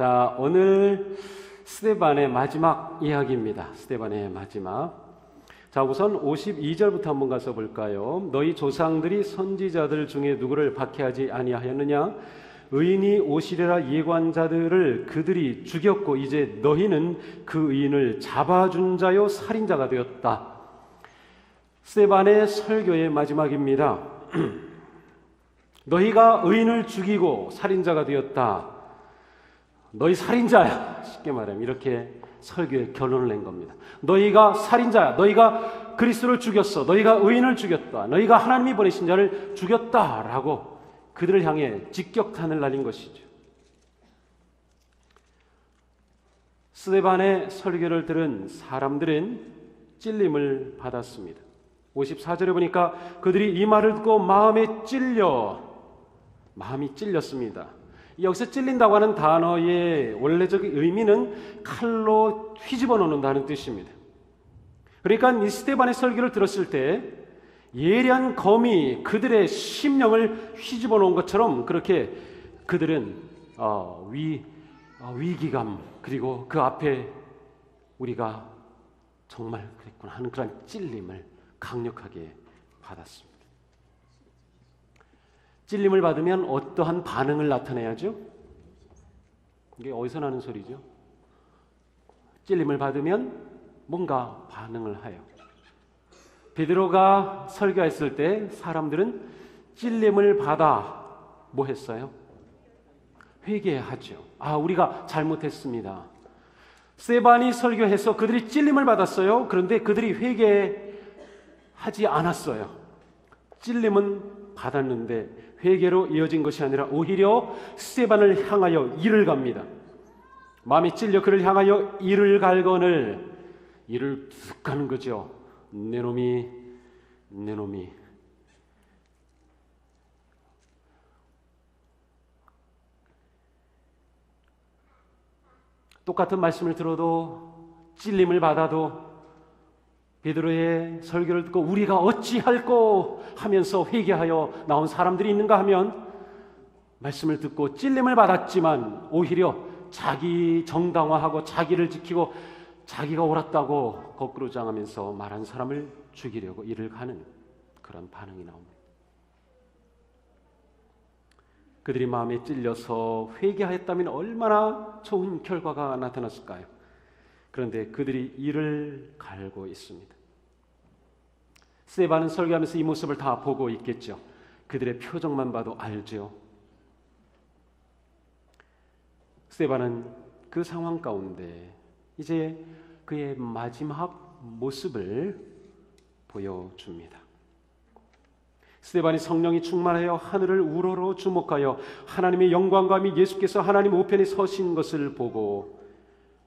자, 오늘 스데반의 마지막 이야기입니다. 스데반의 마지막. 자, 우선 52절부터 한번 가서 볼까요? 너희 조상들이 선지자들 중에 누구를 박해하지 아니하였느냐? 의인이 오시리라 예고한 자들을 그들이 죽였고 이제 너희는 그 의인을 잡아준 자요 살인자가 되었다. 스데반의 설교의 마지막입니다. 너희가 의인을 죽이고 살인자가 되었다. 너희 살인자야. 쉽게 말하면 이렇게 설교의 결론을 낸 겁니다. 너희가 살인자야. 너희가 그리스도를 죽였어. 너희가 의인을 죽였다. 너희가 하나님이 보내신 자를 죽였다라고 그들을 향해 직격탄을 날린 것이죠. 스데반의 설교를 들은 사람들은 찔림을 받았습니다. 54절에 보니까 그들이 이 말을 듣고 마음이 찔렸습니다. 여기서 찔린다고 하는 단어의 원래적 의미는 칼로 휘집어 놓는다는 뜻입니다. 그러니까 이 스데반의 설교를 들었을 때 예리한 검이 그들의 심령을 휘집어 놓은 것처럼 그렇게 그들은 위기감 그리고 그 앞에 우리가 정말 그랬구나 하는 그런 찔림을 강력하게 받았습니다. 찔림을 받으면 어떠한 반응을 나타내야죠? 이게 어디서 나는 소리죠? 찔림을 받으면 뭔가 반응을 해요. 베드로가 설교했을 때 사람들은 찔림을 받아 뭐 했어요? 회개하죠. 우리가 잘못했습니다. 스데반이 설교해서 그들이 찔림을 받았어요. 그런데 그들이 회개하지 않았어요. 찔림은 받았는데 회개로 이어진 것이 아니라 오히려 스데반을 향하여 이를 갑니다. 마음이 찔려 그를 향하여 이를 갈거늘 이를 툭 가는 거죠. 내 놈이 똑같은 말씀을 들어도 찔림을 받아도 베드로의 설교를 듣고 우리가 어찌할꼬 하면서 회개하여 나온 사람들이 있는가 하면 말씀을 듣고 찔림을 받았지만 오히려 자기 정당화하고 자기를 지키고 자기가 옳았다고 거꾸로 주장하면서 말한 사람을 죽이려고 이를 가는 그런 반응이 나옵니다. 그들이 마음에 찔려서 회개하였다면 얼마나 좋은 결과가 나타났을까요? 그런데 그들이 이를 갈고 있습니다. 스데반은 설교하면서 이 모습을 다 보고 있겠죠. 그들의 표정만 봐도 알죠. 스데반은 그 상황 가운데 이제 그의 마지막 모습을 보여줍니다. 스데반이 성령이 충만하여 하늘을 우러러 주목하여 하나님의 영광과 및 예수께서 하나님 우편에 서신 것을 보고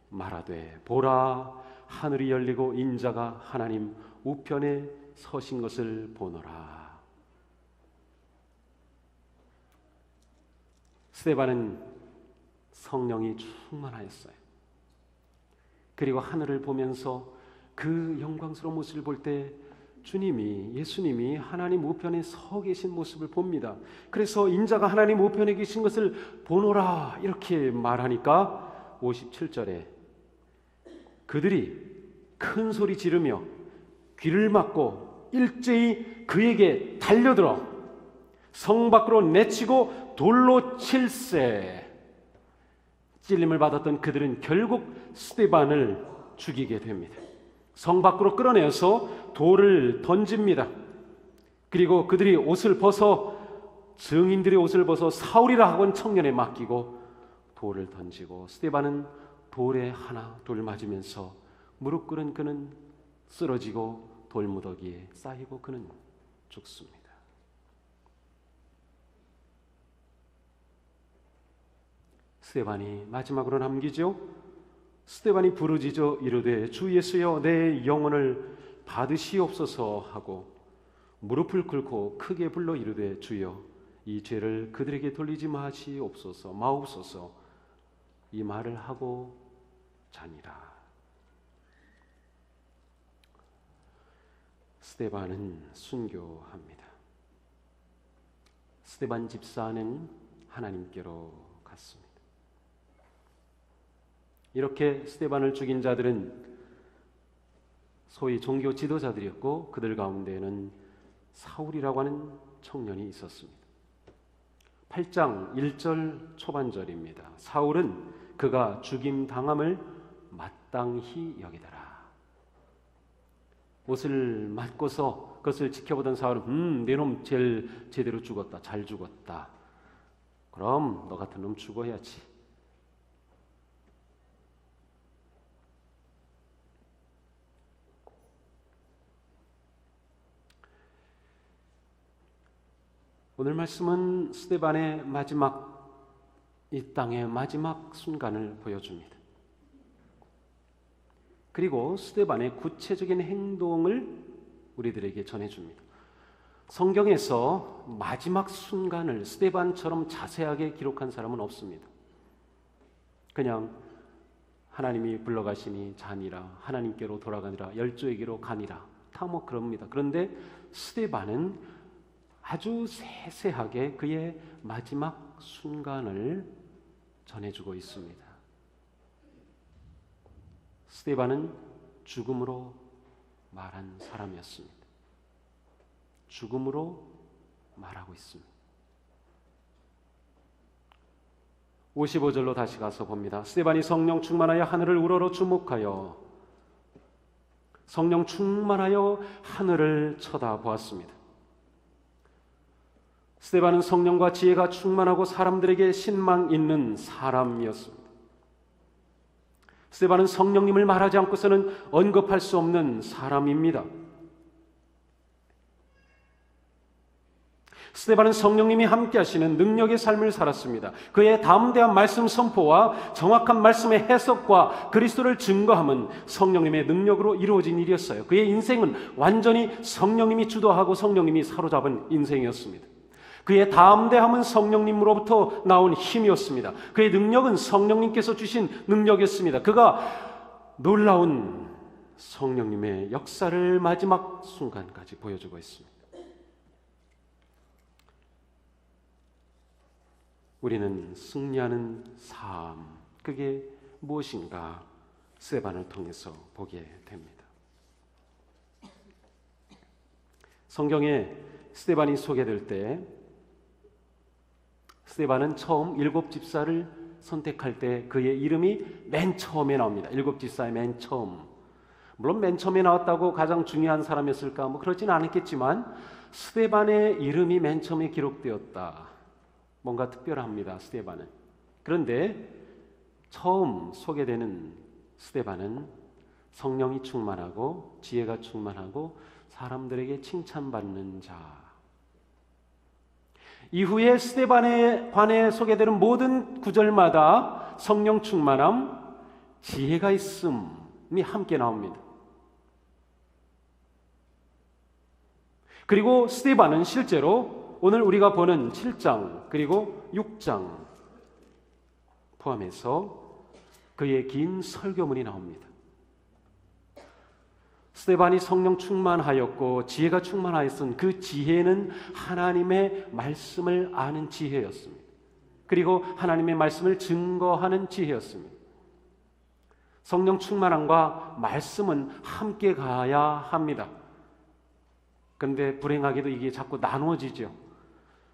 말하되 보라 하늘이 열리고 인자가 하나님 우편에 서신 것을 보노라. 스데반은 성령이 충만하였어요. 그리고 하늘을 보면서 그 영광스러운 모습을 볼 때 예수님이 하나님 우편에 서 계신 모습을 봅니다. 그래서 인자가 하나님 우편에 계신 것을 보노라 이렇게 말하니까 57절에 그들이 큰 소리 지르며 귀를 막고 일제히 그에게 달려들어 성 밖으로 내치고 돌로 칠세. 찔림을 받았던 그들은 결국 스데반을 죽이게 됩니다. 성 밖으로 끌어내어서 돌을 던집니다. 그리고 그들이 증인들의 옷을 벗어 사울이라 하곤 청년에 맡기고 돌을 던지고 스데반은 돌에 하나 둘 맞으면서 무릎 꿇은 그는 쓰러지고 돌무더기에 쌓이고 그는 죽습니다. 스데반이 마지막으로 남기죠. 스데반이 부르짖어 이르되 주 예수여 내 영혼을 받으시옵소서 하고 무릎을 꿇고 크게 불러 이르되 주여 이 죄를 그들에게 돌리지 마옵소서 이 말을 하고 자니라. 스데반은 순교합니다. 스데반 집사는 하나님께로 갔습니다. 이렇게 스데반을 죽인 자들은 소위 종교 지도자들이었고 그들 가운데에는 사울이라고 하는 청년이 있었습니다. 8장 1절 초반절입니다. 사울은 그가 죽임당함을 마땅히 여기더라. 옷을 맞고서 그것을 지켜보던 사울은 내 놈 제일 제대로 죽었다. 잘 죽었다. 그럼 너 같은 놈 죽어야지. 오늘 말씀은 스데반의 마지막, 이 땅의 마지막 순간을 보여줍니다. 그리고 스데반의 구체적인 행동을 우리들에게 전해줍니다. 성경에서 마지막 순간을 스데반처럼 자세하게 기록한 사람은 없습니다. 그냥 하나님이 불러가시니 자니라, 하나님께로 돌아가니라, 열조에게로 가니라, 다 뭐 그럽니다. 그런데 스데반은 아주 세세하게 그의 마지막 순간을 전해주고 있습니다. 스데반은 죽음으로 말한 사람이었습니다. 죽음으로 말하고 있습니다. 55절로 다시 가서 봅니다. 스데반이 성령 충만하여 하늘을 우러러 주목하여 성령 충만하여 하늘을 쳐다보았습니다. 스데반은 성령과 지혜가 충만하고 사람들에게 신망 있는 사람이었습니다. 스데반은 성령님을 말하지 않고서는 언급할 수 없는 사람입니다. 스데반은 성령님이 함께 하시는 능력의 삶을 살았습니다. 그의 담대한 말씀 선포와 정확한 말씀의 해석과 그리스도를 증거함은 성령님의 능력으로 이루어진 일이었어요. 그의 인생은 완전히 성령님이 주도하고 성령님이 사로잡은 인생이었습니다. 그의 담대함은 성령님으로부터 나온 힘이었습니다. 그의 능력은 성령님께서 주신 능력이었습니다. 그가 놀라운 성령님의 역사를 마지막 순간까지 보여주고 있습니다. 우리는 승리하는 삶, 그게 무엇인가 스데반을 통해서 보게 됩니다. 성경에 스데반이 소개될 때 스데반은 처음 7집사를 선택할 때 그의 이름이 맨 처음에 나옵니다. 7집사의 맨 처음. 물론 맨 처음에 나왔다고 가장 중요한 사람이었을까? 뭐 그렇지는 않았겠지만 스데반의 이름이 맨 처음에 기록되었다. 뭔가 특별합니다. 스데반은. 그런데 처음 소개되는 스데반은 성령이 충만하고 지혜가 충만하고 사람들에게 칭찬받는 자. 이후에 스데반에 관해 소개되는 모든 구절마다 성령 충만함, 지혜가 있음이 함께 나옵니다. 그리고 스데반은 실제로 오늘 우리가 보는 7장 그리고 6장 포함해서 그의 긴 설교문이 나옵니다. 스데반이 성령 충만하였고 지혜가 충만하였은 그 지혜는 하나님의 말씀을 아는 지혜였습니다. 그리고 하나님의 말씀을 증거하는 지혜였습니다. 성령 충만함과 말씀은 함께 가야 합니다. 그런데 불행하게도 이게 자꾸 나누어지죠.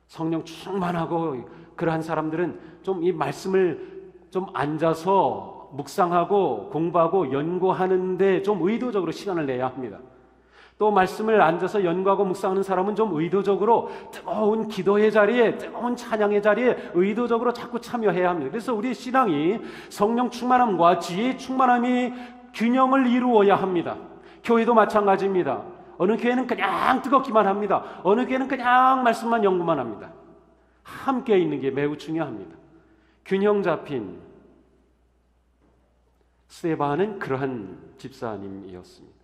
성령 충만하고 그러한 사람들은 좀 이 말씀을 좀 앉아서 묵상하고 공부하고 연구하는데 좀 의도적으로 시간을 내야 합니다. 또 말씀을 앉아서 연구하고 묵상하는 사람은 좀 의도적으로 뜨거운 기도의 자리에, 뜨거운 찬양의 자리에 의도적으로 자꾸 참여해야 합니다. 그래서 우리 신앙이 성령 충만함과 지혜의 충만함이 균형을 이루어야 합니다. 교회도 마찬가지입니다. 어느 교회는 그냥 뜨겁기만 합니다. 어느 교회는 그냥 말씀만 연구만 합니다. 함께 있는 게 매우 중요합니다. 균형 잡힌 스데반은 그러한 집사님이었습니다.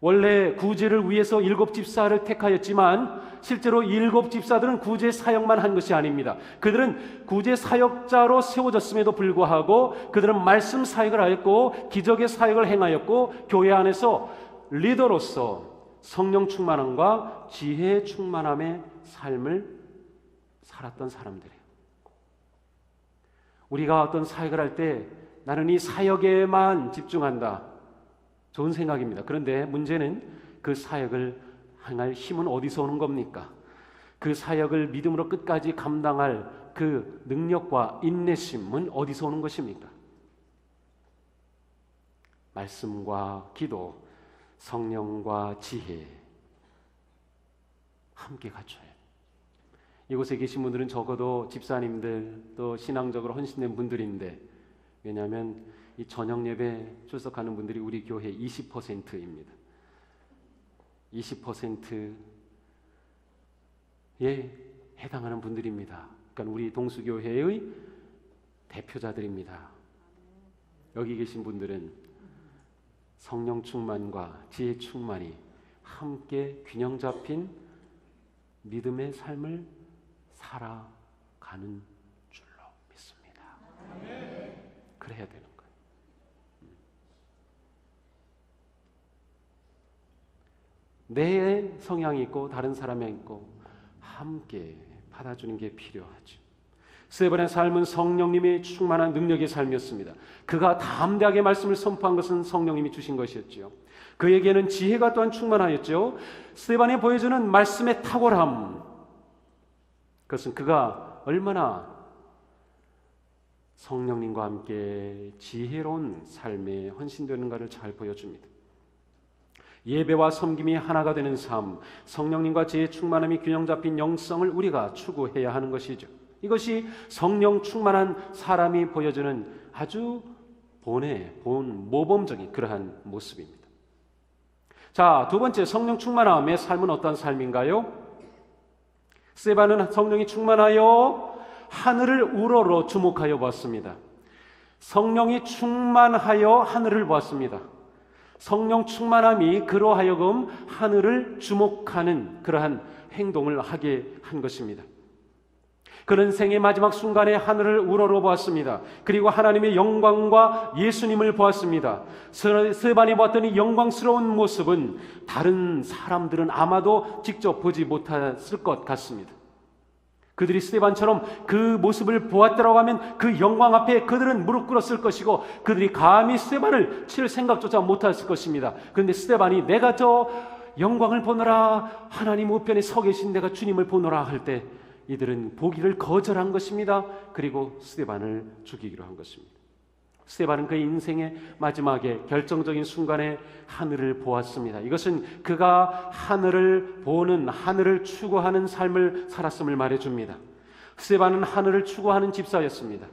원래 구제를 위해서 7집사를 택하였지만 실제로 7집사들은 구제 사역만 한 것이 아닙니다. 그들은 구제 사역자로 세워졌음에도 불구하고 그들은 말씀 사역을 하였고 기적의 사역을 행하였고 교회 안에서 리더로서 성령 충만함과 지혜 충만함의 삶을 살았던 사람들이에요. 우리가 어떤 사역을 할 때 나는 이 사역에만 집중한다. 좋은 생각입니다. 그런데 문제는 그 사역을 행할 힘은 어디서 오는 겁니까? 그 사역을 믿음으로 끝까지 감당할 그 능력과 인내심은 어디서 오는 것입니까? 말씀과 기도, 성령과 지혜 함께 갖춰야 해요. 이곳에 계신 분들은 적어도 집사님들 또 신앙적으로 헌신된 분들인데, 왜냐하면 이 저녁 예배 출석하는 분들이 우리 교회 20%입니다. 20%에 해당하는 분들입니다. 그러니까 우리 동수교회의 대표자들입니다. 여기 계신 분들은 성령 충만과 지혜 충만이 함께 균형 잡힌 믿음의 삶을 살아가는 줄로 믿습니다. 그래야 되는 거예요. 내 성향이 있고 다른 사람이 있고 함께 받아주는 게 필요하죠. 스데반의 삶은 성령님의 충만한 능력의 삶이었습니다. 그가 담대하게 말씀을 선포한 것은 성령님이 주신 것이었죠. 그에게는 지혜가 또한 충만하였죠. 스데반이 보여주는 말씀의 탁월함, 그것은 그가 얼마나 성령님과 함께 지혜로운 삶에 헌신되는가를 잘 보여줍니다. 예배와 섬김이 하나가 되는 삶, 성령님과 지혜의 충만함이 균형 잡힌 영성을 우리가 추구해야 하는 것이죠. 이것이 성령 충만한 사람이 보여주는 아주 모범적인 그러한 모습입니다. 자, 두 번째, 성령 충만함의 삶은 어떤 삶인가요? 스데반은 성령이 충만하여 하늘을 우러러 주목하여 보았습니다. 성령이 충만하여 하늘을 보았습니다. 성령 충만함이 그로 하여금 하늘을 주목하는 그러한 행동을 하게 한 것입니다. 그는 생의 마지막 순간에 하늘을 우러러 보았습니다. 그리고 하나님의 영광과 예수님을 보았습니다. 스데반이 보았더니 영광스러운 모습은 다른 사람들은 아마도 직접 보지 못했을 것 같습니다. 그들이 스데반처럼 그 모습을 보았다고 하면 그 영광 앞에 그들은 무릎 꿇었을 것이고 그들이 감히 스데반을 칠 생각조차 못했을 것입니다. 그런데 스데반이 내가 저 영광을 보노라, 하나님 우편에 서 계신 내가 주님을 보노라 할 때 이들은 보기를 거절한 것입니다. 그리고 스데반을 죽이기로 한 것입니다. 스데반은 그의 인생의 마지막에 결정적인 순간에 하늘을 보았습니다. 이것은 그가 하늘을 보는, 하늘을 추구하는 삶을 살았음을 말해줍니다. 스데반은 하늘을 추구하는 집사였습니다.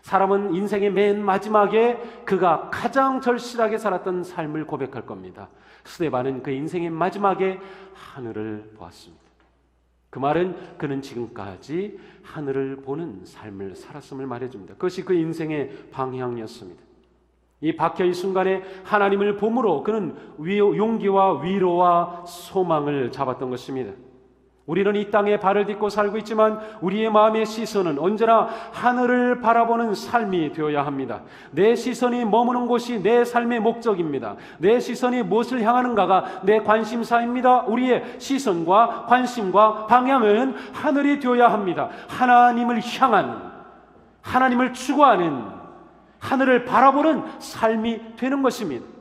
사람은 인생의 맨 마지막에 그가 가장 절실하게 살았던 삶을 고백할 겁니다. 스데반은 그 인생의 마지막에 하늘을 보았습니다. 그 말은 그는 지금까지 하늘을 보는 삶을 살았음을 말해줍니다. 그것이 그 인생의 방향이었습니다. 이 박해의 순간에 하나님을 봄으로 그는 용기와 위로와 소망을 잡았던 것입니다. 우리는 이 땅에 발을 딛고 살고 있지만 우리의 마음의 시선은 언제나 하늘을 바라보는 삶이 되어야 합니다. 내 시선이 머무는 곳이 내 삶의 목적입니다. 내 시선이 무엇을 향하는가가 내 관심사입니다. 우리의 시선과 관심과 방향은 하늘이 되어야 합니다. 하나님을 향한, 하나님을 추구하는, 하늘을 바라보는 삶이 되는 것입니다.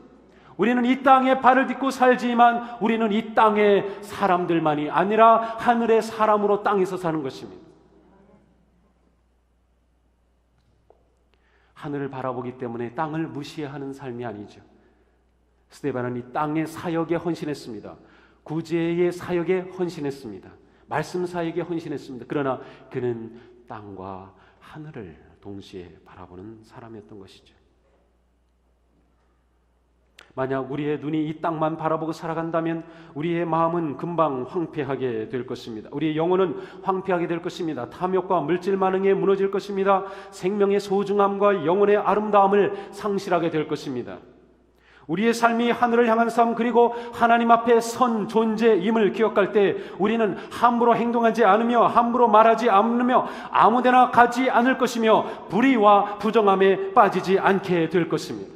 우리는 이 땅에 발을 딛고 살지만 우리는 이 땅의 사람들만이 아니라 하늘의 사람으로 땅에서 사는 것입니다. 하늘을 바라보기 때문에 땅을 무시하는 삶이 아니죠. 스데반은 이 땅의 사역에 헌신했습니다. 구제의 사역에 헌신했습니다. 말씀 사역에 헌신했습니다. 그러나 그는 땅과 하늘을 동시에 바라보는 사람이었던 것이죠. 만약 우리의 눈이 이 땅만 바라보고 살아간다면 우리의 마음은 금방 황폐하게 될 것입니다. 우리의 영혼은 황폐하게 될 것입니다. 탐욕과 물질 만응에 무너질 것입니다. 생명의 소중함과 영혼의 아름다움을 상실하게 될 것입니다. 우리의 삶이 하늘을 향한 삶, 그리고 하나님 앞에 선 존재임을 기억할 때 우리는 함부로 행동하지 않으며 함부로 말하지 않으며 아무데나 가지 않을 것이며 불의와 부정함에 빠지지 않게 될 것입니다.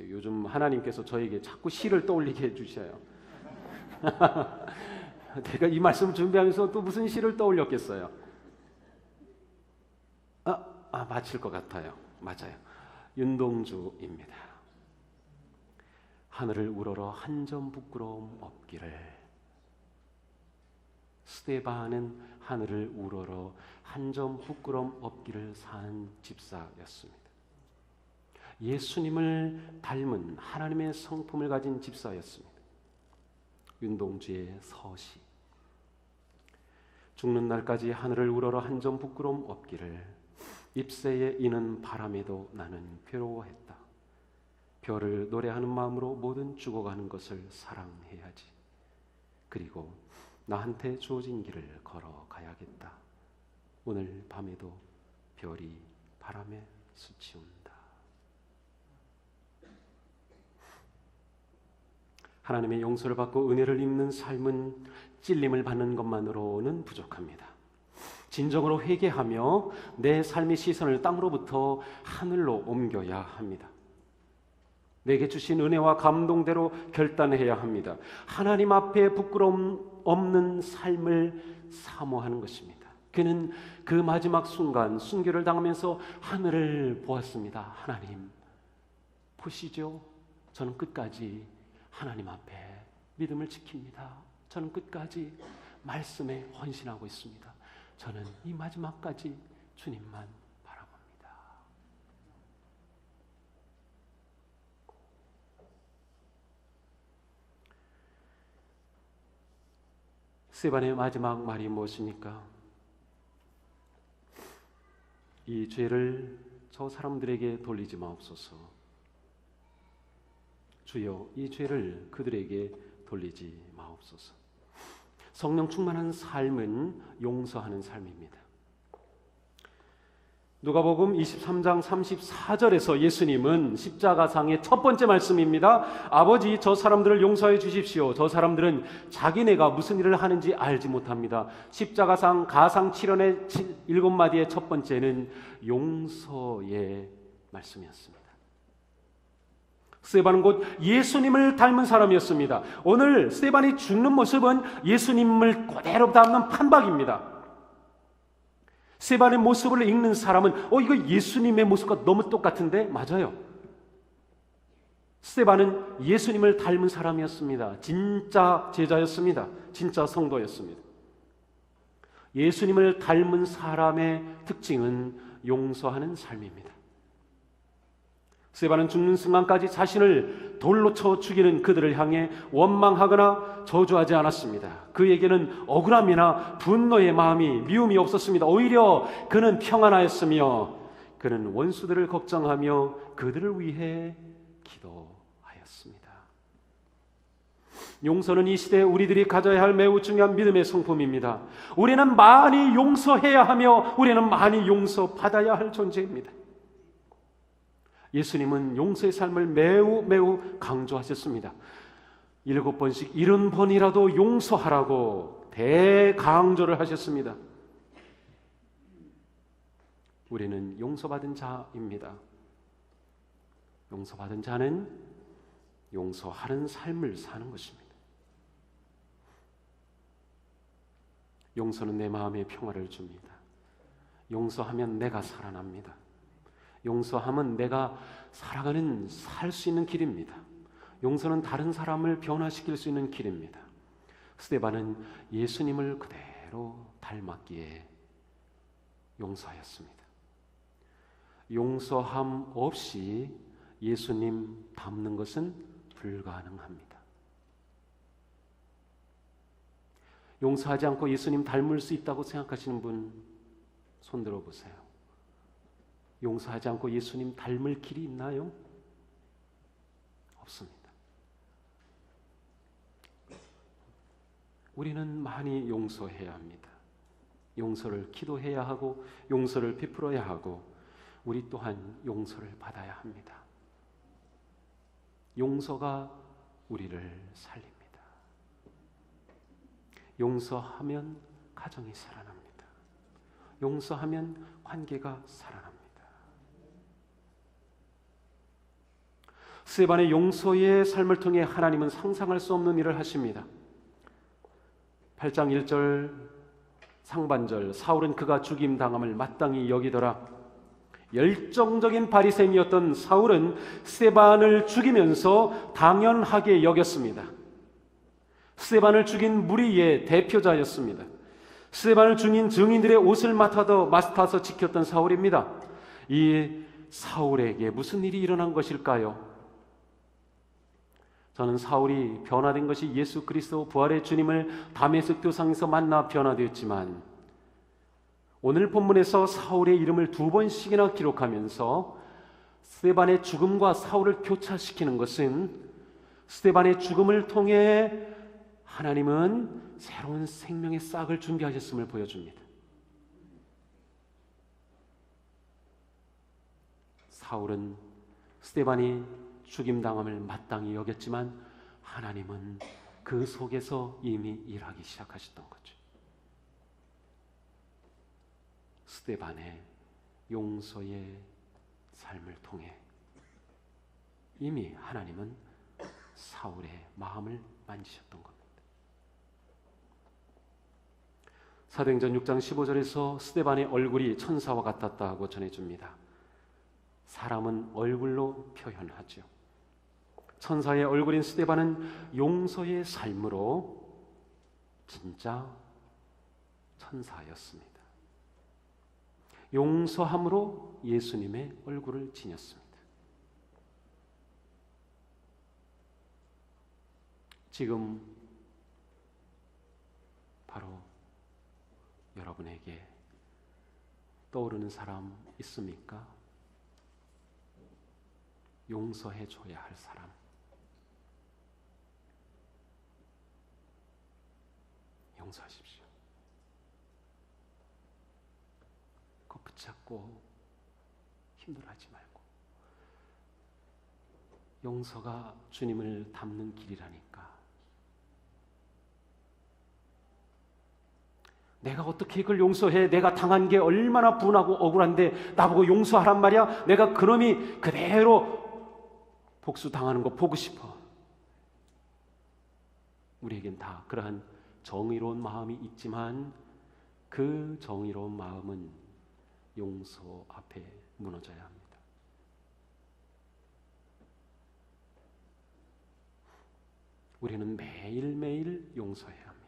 요즘 하나님께서 저에게 자꾸 시를 떠올리게 해주셔요. 내가 이 말씀 준비하면서 또 무슨 시를 떠올렸겠어요? 맞힐 것 같아요. 맞아요. 윤동주입니다. 하늘을 우러러 한 점 부끄러움 없기를. 스데반은 하늘을 우러러 한 점 부끄러움 없기를 산 집사였습니다. 예수님을 닮은 하나님의 성품을 가진 집사였습니다. 윤동주의 서시. 죽는 날까지 하늘을 우러러 한 점 부끄러움 없기를. 잎새에 이는 바람에도 나는 괴로워했다. 별을 노래하는 마음으로 모든 죽어가는 것을 사랑해야지. 그리고 나한테 주어진 길을 걸어가야겠다. 오늘 밤에도 별이 바람에 스치운다. 하나님의 용서를 받고 은혜를 입는 삶은 찔림을 받는 것만으로는 부족합니다. 진정으로 회개하며 내 삶의 시선을 땅으로부터 하늘로 옮겨야 합니다. 내게 주신 은혜와 감동대로 결단해야 합니다. 하나님 앞에 부끄러움 없는 삶을 사모하는 것입니다. 그는 그 마지막 순간 순교를 당하면서 하늘을 보았습니다. 하나님 보시죠. 저는 끝까지 하나님 앞에 믿음을 지킵니다. 저는 끝까지 말씀에 헌신하고 있습니다. 저는 이 마지막까지 주님만 바라봅니다. 스데반의 마지막 말이 무엇입니까? 이 죄를 저 사람들에게 돌리지 마옵소서. 주여, 이 죄를 그들에게 돌리지 마옵소서. 성령 충만한 삶은 용서하는 삶입니다. 누가복음 23장 34절에서 예수님은 십자가상의 첫 번째 말씀입니다. 아버지, 저 사람들을 용서해 주십시오. 저 사람들은 자기네가 무슨 일을 하는지 알지 못합니다. 십자가상 가상 7원의 7마디의 첫 번째는 용서의 말씀이었습니다. 스데반은 곧 예수님을 닮은 사람이었습니다. 오늘 스데반이 죽는 모습은 예수님을 그대로 닮는 판박입니다. 스데반의 모습을 읽는 사람은 이거 예수님의 모습과 너무 똑같은데? 맞아요. 스데반은 예수님을 닮은 사람이었습니다. 진짜 제자였습니다. 진짜 성도였습니다. 예수님을 닮은 사람의 특징은 용서하는 삶입니다. 스데반은 죽는 순간까지 자신을 돌로 쳐 죽이는 그들을 향해 원망하거나 저주하지 않았습니다. 그에게는 억울함이나 분노의 마음이, 미움이 없었습니다. 오히려 그는 평안하였으며 그는 원수들을 걱정하며 그들을 위해 기도하였습니다. 용서는 이 시대에 우리들이 가져야 할 매우 중요한 믿음의 성품입니다. 우리는 많이 용서해야 하며 우리는 많이 용서받아야 할 존재입니다. 예수님은 용서의 삶을 매우 강조하셨습니다. 7번씩 70번이라도 용서하라고 대강조를 하셨습니다. 우리는 용서받은 자입니다. 용서받은 자는 용서하는 삶을 사는 것입니다. 용서는 내 마음에 평화를 줍니다. 용서하면 내가 살아납니다. 용서함은 내가 살아가는, 살 수 있는 길입니다. 용서는 다른 사람을 변화시킬 수 있는 길입니다. 스데반은 예수님을 그대로 닮았기에 용서하였습니다. 용서함 없이 예수님 닮는 것은 불가능합니다. 용서하지 않고 예수님 닮을 수 있다고 생각하시는 분 손 들어보세요. 용서하지 않고 예수님 닮을 길이 있나요? 없습니다. 우리는 많이 용서해야 합니다. 용서를 기도해야 하고 용서를 베풀어야 하고 우리 또한 용서를 받아야 합니다. 용서가 우리를 살립니다. 용서하면 가정이 살아납니다. 용서하면 관계가 살아납니다. 스데반의 용서의 삶을 통해 하나님은 상상할 수 없는 일을 하십니다. 8장 1절 상반절, 사울은 그가 죽임당함을 마땅히 여기더라. 열정적인 바리새인이었던 사울은 스데반을 죽이면서 당연하게 여겼습니다. 스데반을 죽인 무리의 대표자였습니다. 스데반을 죽인 증인들의 옷을 맡아서 지켰던 사울입니다. 이 사울에게 무슨 일이 일어난 것일까요? 저는 사울이 변화된 것이 예수 그리스도 부활의 주님을 다메섹 도상에서 만나 변화되었지만, 오늘 본문에서 사울의 이름을 2번씩이나 기록하면서 스데반의 죽음과 사울을 교차시키는 것은 스데반의 죽음을 통해 하나님은 새로운 생명의 싹을 준비하셨음을 보여줍니다. 사울은 스데반이 죽임당함을 마땅히 여겼지만 하나님은 그 속에서 이미 일하기 시작하셨던 거죠. 스데반의 용서의 삶을 통해 이미 하나님은 사울의 마음을 만지셨던 겁니다. 사도행전 6장 15절에서 스데반의 얼굴이 천사와 같았다고 전해줍니다. 사람은 얼굴로 표현하죠. 천사의 얼굴인 스데반은 용서의 삶으로 진짜 천사였습니다. 용서함으로 예수님의 얼굴을 지녔습니다. 지금 바로 여러분에게 떠오르는 사람 있습니까? 용서해 줘야 할 사람. 용서하십시오. 그거 붙잡고 힘들어하지 말고. 용서가 주님을 닮는 길이라니까. 내가 어떻게 그걸 용서해? 내가 당한 게 얼마나 분하고 억울한데 나보고 용서하란 말이야? 내가 그놈이 그대로 복수당하는 거 보고 싶어. 우리에겐 다 그러한 정의로운 마음이 있지만 그 정의로운 마음은 용서 앞에 무너져야 합니다. 우리는 매일매일 용서해야 합니다.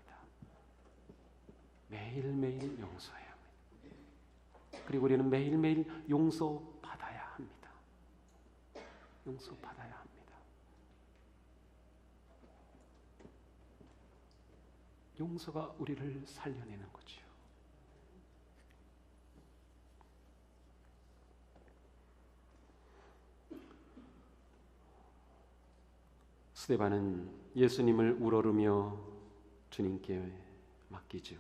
매일매일 용서해야 합니다. 그리고 우리는 매일매일 용서받아야 합니다. 용서받아야 합니다. 용서가 우리를 살려내는 거지요. 스데반은 예수님을 우러르며 주님께 맡기죠.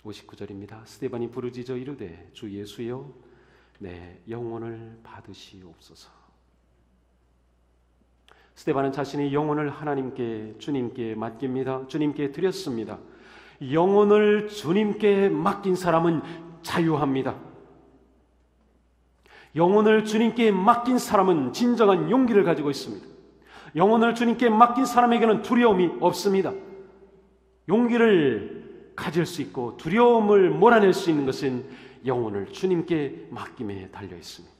59절입니다. 스데반이 부르짖어 이르되 주 예수여 내 영혼을 받으시옵소서. 스데반은 자신의 영혼을 하나님께 주님께 맡깁니다. 주님께 드렸습니다. 영혼을 주님께 맡긴 사람은 자유합니다. 영혼을 주님께 맡긴 사람은 진정한 용기를 가지고 있습니다. 영혼을 주님께 맡긴 사람에게는 두려움이 없습니다. 용기를 가질 수 있고 두려움을 몰아낼 수 있는 것은 영혼을 주님께 맡김에 달려 있습니다.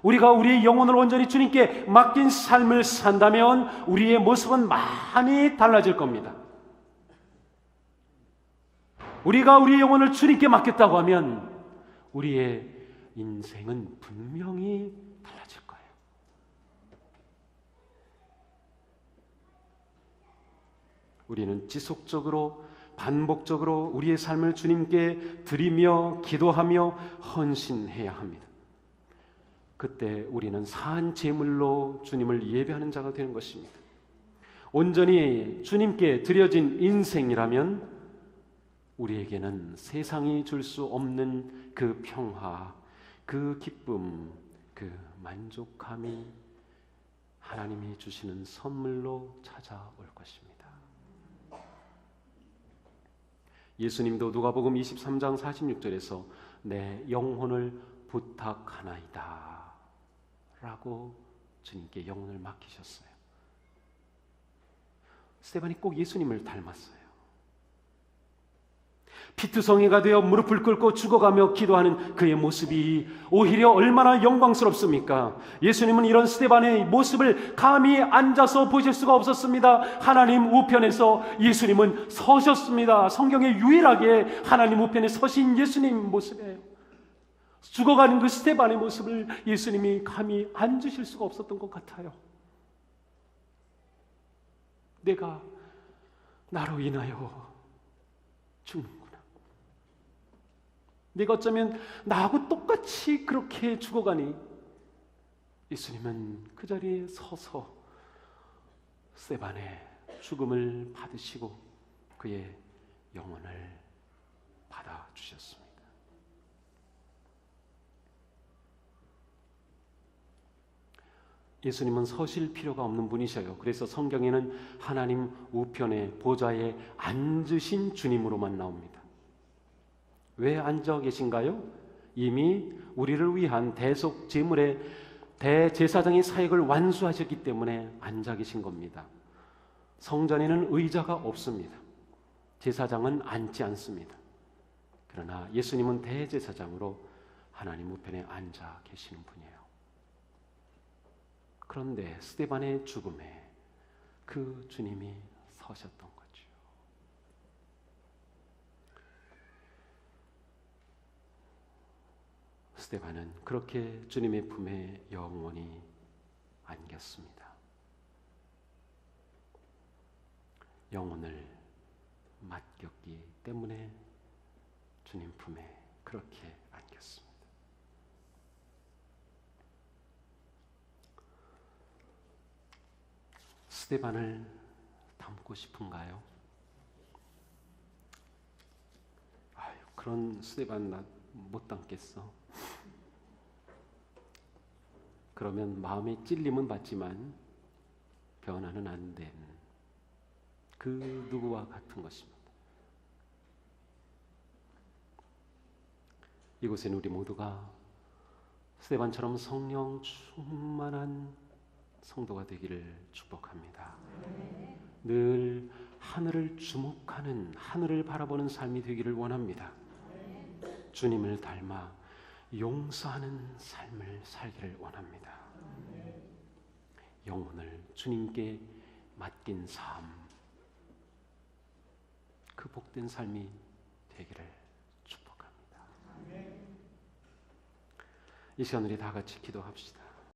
우리가 우리의 영혼을 온전히 주님께 맡긴 삶을 산다면 우리의 모습은 많이 달라질 겁니다. 우리가 우리의 영혼을 주님께 맡겼다고 하면 우리의 인생은 분명히 달라질 거예요. 우리는 지속적으로 반복적으로 우리의 삶을 주님께 드리며 기도하며 헌신해야 합니다. 그때 우리는 산 제물로 주님을 예배하는 자가 되는 것입니다. 온전히 주님께 드려진 인생이라면 우리에게는 세상이 줄 수 없는 그 평화, 그 기쁨, 그 만족함이 하나님이 주시는 선물로 찾아올 것입니다. 예수님도 누가복음 23장 46절에서 내 영혼을 부탁하나이다 라고 주님께 영혼을 맡기셨어요. 스데반이 꼭 예수님을 닮았어요. 피투성이가 되어 무릎을 꿇고 죽어가며 기도하는 그의 모습이 오히려 얼마나 영광스럽습니까? 예수님은 이런 스데반의 모습을 감히 앉아서 보실 수가 없었습니다. 하나님 우편에서 예수님은 서셨습니다. 성경에 유일하게 하나님 우편에 서신 예수님 모습이에요. 죽어가는 그 스데반의 모습을 예수님이 감히 앉으실 수가 없었던 것 같아요. 내가 나로 인하여 죽는구나. 네가 어쩌면 나하고 똑같이 그렇게 죽어가니. 예수님은 그 자리에 서서 스데반의 죽음을 받으시고 그의 영혼을 받아주셨습니다. 예수님은 서실 필요가 없는 분이셔요. 그래서 성경에는 하나님 우편의 보좌에 앉으신 주님으로만 나옵니다. 왜 앉아 계신가요? 이미 우리를 위한 대속 제물의 대제사장의 사역을 완수하셨기 때문에 앉아 계신 겁니다. 성전에는 의자가 없습니다. 제사장은 앉지 않습니다. 그러나 예수님은 대제사장으로 하나님 우편에 앉아 계시는 분이에요. 그런데 스데반의 죽음에 그 주님이 서셨던 거죠. 스데반은 그렇게 주님의 품에 영원히 안겼습니다. 영혼을 맡겼기 때문에 주님 품에 그렇게 안겼습니다. 스데반을 닮고 싶은가요? 아유, 그런 스데반 나 못 닮겠어. 그러면 마음의 찔림은 받지만 변화는 안 된 그 누구와 같은 것입니다. 이곳에는 우리 모두가 스데반처럼 성령 충만한 성도가 되기를 축복합니다. 늘 하늘을 주목하는, 하늘을 바라보는 삶이 되기를 원합니다. 주님을 닮아 용서하는 삶을 살기를 원합니다. 영혼을 주님께 맡긴 삶, 그 복된 삶이 되기를 축복합니다. 이 시간 우리 다 같이 기도합시다.